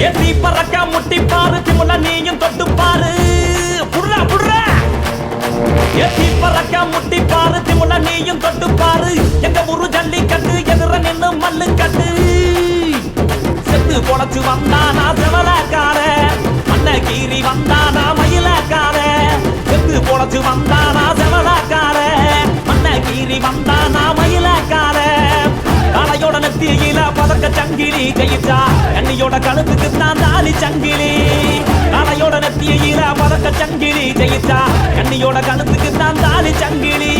எத்தி பறக்க முட்டி பாரு திமுல நீயும் தொட்டு பாரு புடுறா புடுறா எத்தி பறக்க முட்டி பாரு திமுல நீயும் தொட்டு பாரு எங்க ஊரு ஜல்லிக்கட்டு எதிர நின்னு மல்லு கட்டு செத்து பொழைச்சு வந்தானா செவலக்கார மண்ண கீறி வந்தானா மயிலக்கார செத்து பொழைச்சு வந்தானா செவலக்கார மண்ண கீறி வந்தானா மயிலக்கார காளையோட நெத்தியில பதக்க சங்கிலி கையிட்டா கண்ணியோட கழுத்துக்கு தான் தாலி சங்கிலி காளையோட நெத்தியில பதக்க சங்கிலி ஜெயிச்சா கண்ணியோட கழுத்துக்கு தான் தாலி சங்கிலி